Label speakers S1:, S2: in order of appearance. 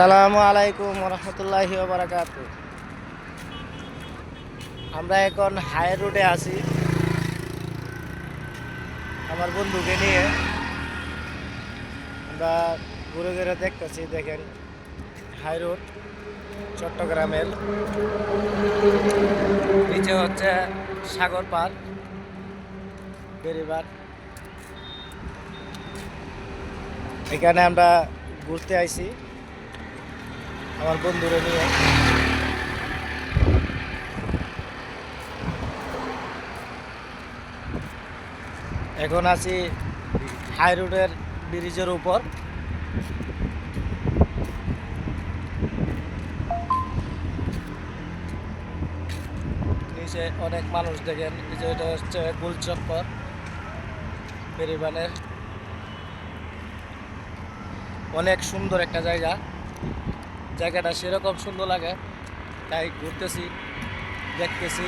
S1: আসসালামু আলাইকুম রহমতুল্লাহি বারাকাতু। আমরা এখন হাই রোডে আছি আমার বন্ধুকে নিয়ে। আমরা ঘুরে ঘুরে দেখতেছি, দেখেন হাই রোড চট্টগ্রামের। নিচে হচ্ছে সাগর পার বেরিবার। এখানে আমরা ঘুরতে আইছি আমার বন্ধুরে নিয়ে। এখন আছি হাই রোডের ব্রিজের উপর। নিচে অনেক মানুষ, দেখেন নিচে এটা হচ্ছে গোলচক্কর বেরিবানের। অনেক সুন্দর একটা জায়গা, জায়গাটা সেরকম সুন্দর লাগে, তাই ঘুরতেছি, দেখতেছি।